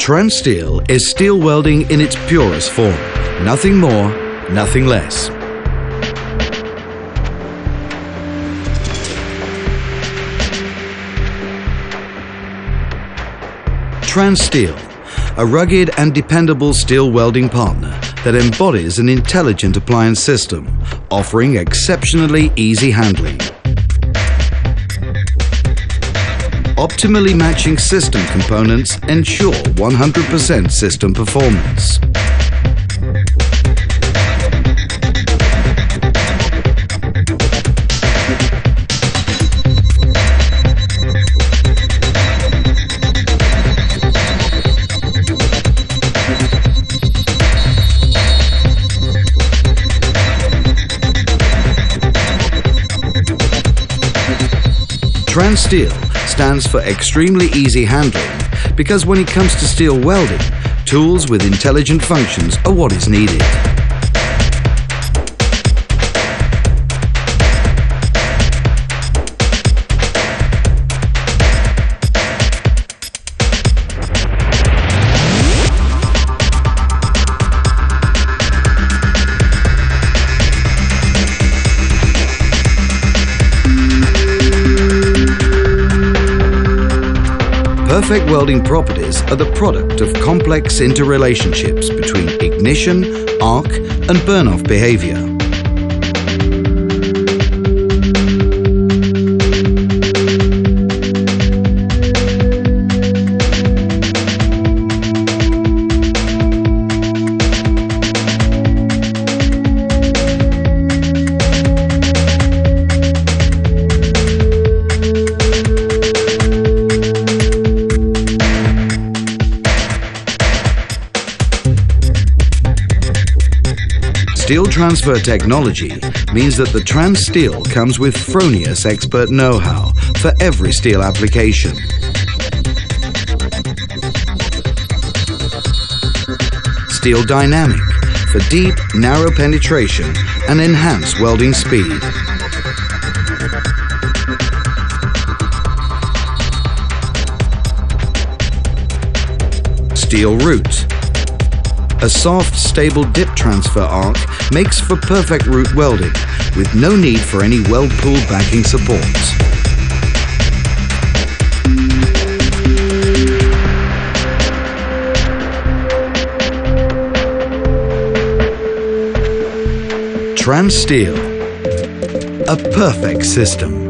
TransSteel is steel welding in its purest form. Nothing more, nothing less. TransSteel, a rugged and dependable steel welding partner that embodies an intelligent appliance system, offering exceptionally easy handling. Optimally matching system components ensure 100% system performance. TransSteel stands for extremely easy handling because when it comes to steel welding, tools with intelligent functions are what is needed. Perfect welding properties are the product of complex interrelationships between ignition, arc, and burn-off behavior. Steel transfer technology means that the TransSteel comes with FRONIUS expert know-how for every steel application. Steel Dynamic for deep, narrow penetration and enhanced welding speed. Steel Root. A soft, stable dip transfer arc makes for perfect root welding with no need for any weld pool backing supports. TransSteel, a perfect system.